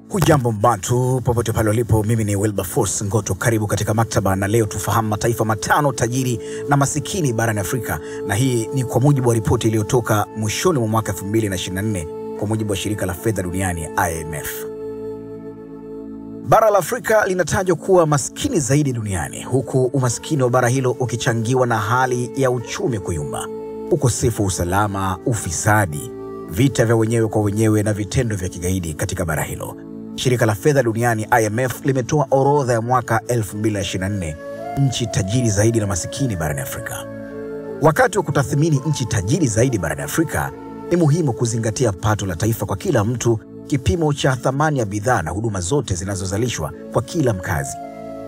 Hujambo mbantu popote pale ulipo, mimi ni Wilberforce Ngoto, karibu katika maktaba, na leo tufahamu mataifa matano tajiri na masikini barani Afrika, na hii ni kwa mujibu wa ripoti iliyotoka mwishoni mwa mwaka 2024 kwa mujibu wa shirika la fedha duniani IMF. Bara la Afrika linatajwa kuwa maskini zaidi duniani, huku umaskini wa bara hilo ukichangiwa na hali ya uchumi kuyumba, ukosefu wa usalama, ufisadi, vita vya wenyewe kwa wenyewe na vitendo vya kigaidi katika bara hilo. Shirika la fedha duniani IMF limetoa orodha ya mwaka 2024 nchi tajiri zaidi na masikini barani Afrika. Wakati wa kutathmini nchi tajiri zaidi barani Afrika, ni muhimu kuzingatia pato la taifa kwa kila mtu, kipimo cha thamani ya bidhaa na huduma zote zinazozalishwa kwa kila mkazi.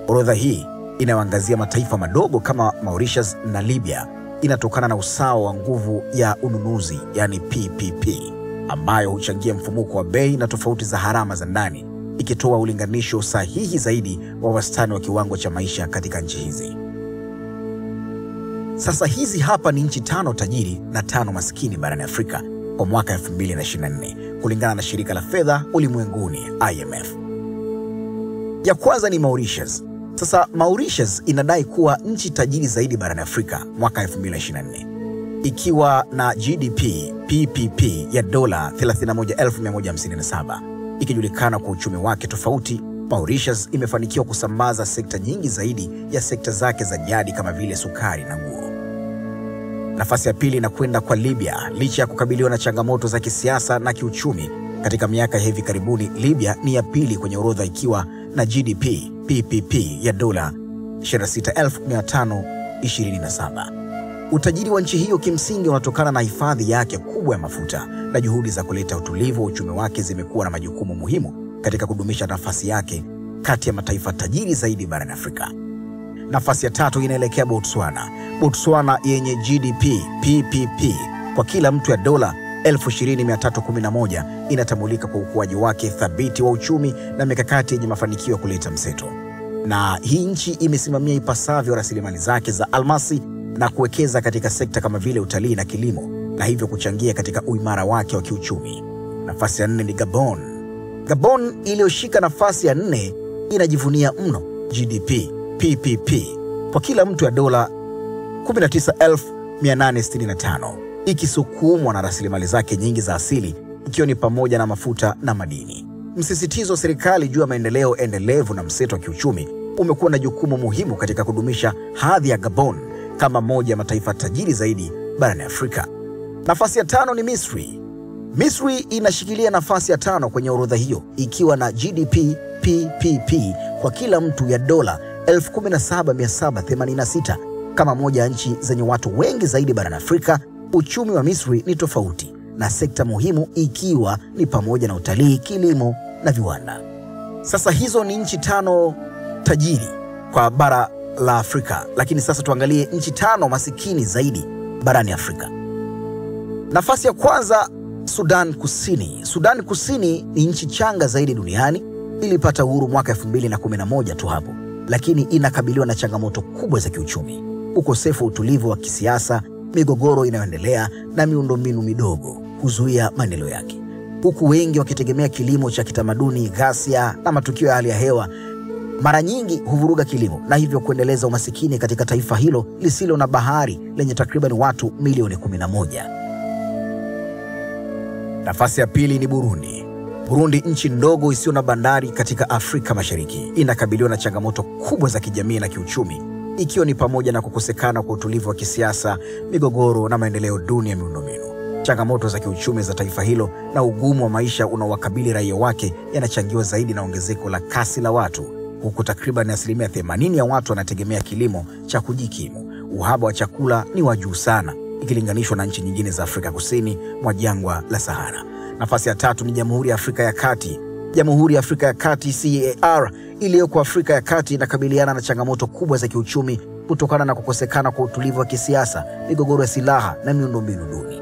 Orodha hii inayoangazia mataifa madogo kama Mauritius na Libya inatokana na usawa wa nguvu ya ununuzi, yani PPP, ambayo huchangia mfumuko wa bei na tofauti za harama za ndani, ikitoa ulinganisho sahihi zaidi wa wastani wa kiwango cha maisha katika nchi hizi. Sasa hizi hapa ni nchi 5 tajiri na 5 masikini barani Afrika kwa mwaka 2024 kulingana na shirika la fedha ulimwenguni IMF. Ya kwanza ni Mauritius. Sasa Mauritius inadai kuwa nchi tajiri zaidi barani Afrika mwaka 2024, ikiwa na GDP PPP ya dola 31,157. Ikijulikana kwa uchumi wake tofauti, Mauritius imefanikiwa kusambaza sekta nyingi zaidi ya sekta zake za jadi kama vile sukari na nguo. Nafasi ya pili inakwenda kwa Libya. Licha ya kukabiliwa na changamoto za kisiasa na kiuchumi katika miaka hivi karibuni, Libya ni ya pili kwenye orodha ikiwa na GDP PPP ya dola 26,527. Utajiri wa nchi hiyo kimsingi unatokana na hifadhi yake kubwa ya mafuta, na juhudi za kuleta utulivu wa uchumi wake zimekuwa na majukumu muhimu katika kudumisha nafasi yake kati ya mataifa tajiri zaidi barani Afrika. Nafasi ya tatu inaelekea Botswana. Botswana yenye GDP PPP kwa kila mtu ya dola 20,311 inatambulika kwa ukuaji wake thabiti wa uchumi na mikakati yenye mafanikio ya kuleta mseto. Na hii nchi imesimamia ipasavyo rasilimali zake za almasi na kuwekeza katika sekta kama vile utalii na kilimo, na hivyo kuchangia katika uimara wake wa kiuchumi. Nafasi ya 4 ni Gabon. Gabon iliyoshika nafasi ya 4 inajivunia mno GDP PPP kwa kila mtu ya dola 19,865, ikisukumwa na rasilimali zake nyingi za asili, ikiwa ni pamoja na mafuta na madini. Msisitizo wa serikali juu ya maendeleo endelevu na mseto wa kiuchumi umekuwa na jukumu muhimu katika kudumisha hadhi ya Gabon kama moja ya mataifa tajiri zaidi barani Afrika. Nafasi ya 5 ni Misri. Misri inashikilia nafasi ya 5 kwenye orodha hiyo ikiwa na GDP PPP kwa kila mtu ya dola 17,786. Kama moja ya nchi zenye watu wengi zaidi barani Afrika, uchumi wa Misri ni tofauti na sekta muhimu ikiwa ni pamoja na utalii, kilimo na viwanda. Sasa hizo ni nchi 5 tajiri kwa bara la Afrika, lakini sasa tuangalie nchi 5 masikini zaidi barani Afrika. Nafasi ya kwanza, Sudan Kusini. Sudan Kusini ni nchi changa zaidi duniani, ilipata uhuru mwaka 2011 tu hapo, lakini inakabiliwa na changamoto kubwa za kiuchumi, ukosefu wa utulivu wa kisiasa, migogoro inayoendelea na miundombinu midogo kuzuia maendeleo yake, huku wengi wakitegemea kilimo cha kitamaduni. Ghasia na matukio ya hali ya hewa mara nyingi huvuruga kilimo na hivyo kuendeleza umasikini katika taifa hilo lisilo na bahari lenye takriban watu milioni 11. Nafasi ya pili ni Burundi. Burundi, nchi ndogo isiyo na bandari katika Afrika Mashariki, inakabiliwa na changamoto kubwa za kijamii na kiuchumi, ikiwa ni pamoja na kukosekana kwa utulivu wa kisiasa, migogoro na maendeleo duni ya miundombinu. Changamoto za kiuchumi za taifa hilo na ugumu wa maisha unaowakabili raia wake yanachangiwa zaidi na ongezeko la kasi la watu, huku takriban 80% ya watu wanategemea kilimo cha kujikimu. Uhaba wa chakula ni wa juu sana ikilinganishwa na nchi nyingine za Afrika kusini mwa jangwa la Sahara. Nafasi ya 3 ni Jamhuri ya Afrika ya Kati. Jamhuri ya Afrika ya Kati CAR iliyoko Afrika ya Kati inakabiliana na changamoto kubwa za kiuchumi kutokana na kukosekana kwa utulivu wa kisiasa, migogoro ya silaha na miundombinu duni.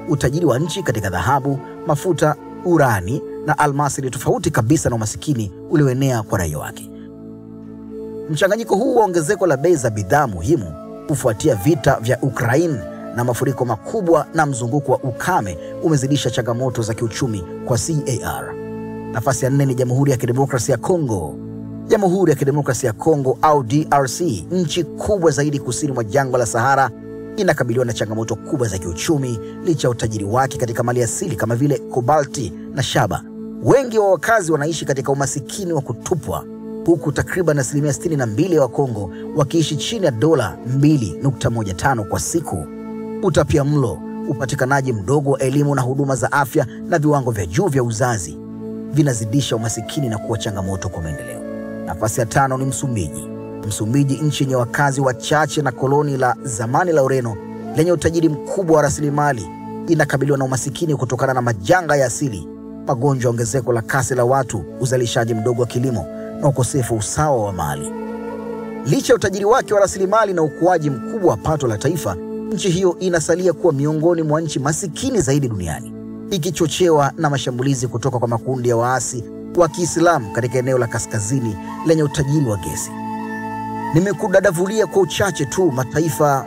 Utajiri wa nchi katika dhahabu, mafuta, urani na almasi ni tofauti kabisa na umasikini ulioenea kwa raia wake. Mchanganyiko huu wa ongezeko la bei za bidhaa muhimu kufuatia vita vya Ukraine na mafuriko makubwa na mzunguko wa ukame umezidisha changamoto za kiuchumi kwa CAR. Nafasi ya 4 ni Jamhuri ya Kidemokrasia ya Kongo. Jamhuri ya Kidemokrasia ya Kongo au DRC, nchi kubwa zaidi kusini mwa jangwa la Sahara, inakabiliwa na changamoto kubwa za kiuchumi licha ya utajiri wake katika mali asili kama vile kobalti na shaba. Wengi wa wakazi wanaishi katika umasikini wa kutupwa, huku takriban 62% ya Wakongo wakiishi chini ya dola 2.15 kwa siku. Utapiamlo, upatikanaji mdogo wa elimu na huduma za afya na viwango vya juu vya uzazi vinazidisha umasikini na kuwa changamoto kwa maendeleo. Nafasi ya 5 ni Msumbiji. Msumbiji, nchi yenye wakazi wachache na koloni la zamani la Ureno lenye utajiri mkubwa wa rasilimali, inakabiliwa na umasikini kutokana na majanga ya asili, magonjwa, ongezeko la kasi la watu, uzalishaji mdogo wa kilimo na ukosefu usawa wa mali. Licha ya utajiri wake wa rasilimali na ukuaji mkubwa wa pato la taifa, nchi hiyo inasalia kuwa miongoni mwa nchi masikini zaidi duniani, ikichochewa na mashambulizi kutoka kwa makundi ya waasi wa Kiislamu katika eneo la kaskazini lenye utajiri wa gesi. Nimekudadavulia kwa uchache tu mataifa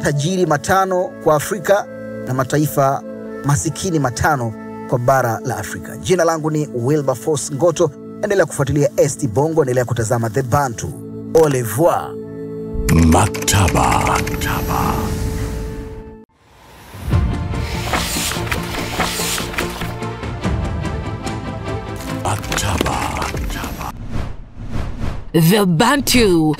tajiri 5 kwa Afrika na mataifa masikini 5 kwa bara la Afrika. Jina langu ni Wilberforce Ngoto. Endelea kufuatilia ST Bongo, endelea kutazama The Bantu. Au revoir. Maktaba. The Bantu.